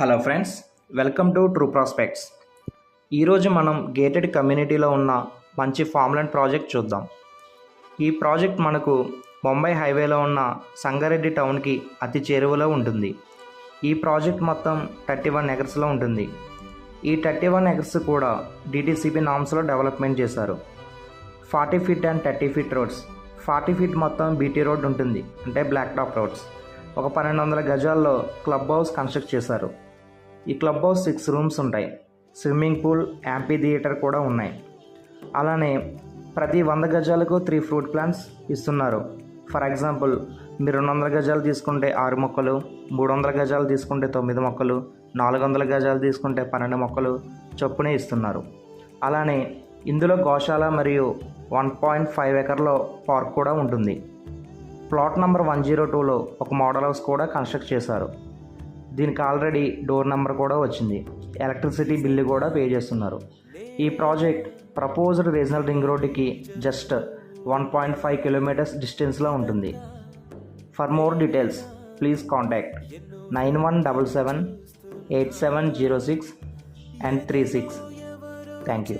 Hello friends, welcome to true prospects. ఈరోజు మనం gated కమ్యూనిటీలో ఉన్న మంచి ఫార్మ్లాండ్ ప్రాజెక్ట్ చూద్దాం. ఈ ప్రాజెక్ట్ మనకు ముంబై హైవేలో ఉన్న సంగారెడ్డి టౌన్కి అతి చేరువలో ఉంటుంది. ఈ ప్రాజెక్ట్ మొత్తం 31 ఎకర్స్లో ఉంటుంది. ఈ 31 ఎకర్స్ కూడా డిటిసిపి నామ్స్లో డెవలప్మెంట్ చేశారు. 40 feet and 30 feet roads. 40 feet మొత్తం బీటీ రోడ్ ఉంటుంది, అంటే బ్లాక్ టాప్ రోడ్స్. ఒక 1200 గజాల్లో క్లబ్ హౌస్ కన్స్ట్రక్ట్ చేశారు. ఈ క్లబ్ హౌస్ 6 రూమ్స్ ఉంటాయి. స్విమ్మింగ్ పూల్, యాంపీ థియేటర్ కూడా ఉన్నాయి. అలానే ప్రతి 100 గజాలకు 3 ఫ్రూట్ ప్లాంట్స్ ఇస్తున్నారు. ఫర్ ఎగ్జాంపుల్, మీరు 200 గజాలు తీసుకుంటే 6 మొక్కలు, 300 గజాలు తీసుకుంటే 9 మొక్కలు, 400 గజాలు తీసుకుంటే 12 మొక్కలు చొప్పునే ఇస్తున్నారు. అలానే ఇందులో గోశాల మరియు 1.5 ఎకర్లో పార్క్ కూడా ఉంటుంది. ప్లాట్ నెంబర్ 102లో ఒక మోడల్ హౌస్ కూడా కన్స్ట్రక్ట్ చేశారు. దీనికి ఆల్రెడీ డోర్ నెంబర్ కూడా వచ్చింది. ఎలక్ట్రిసిటీ బిల్లు కూడా పే చేస్తున్నారు. ఈ ప్రాజెక్ట్ ప్రపోజ్డ్ రీజనల్ రింగ్ రోడ్డుకి జస్ట్ 1.5 కిలోమీటర్స్ డిస్టెన్స్లో ఉంటుంది. For more details please contact 9177 8706 and 36. Thank you.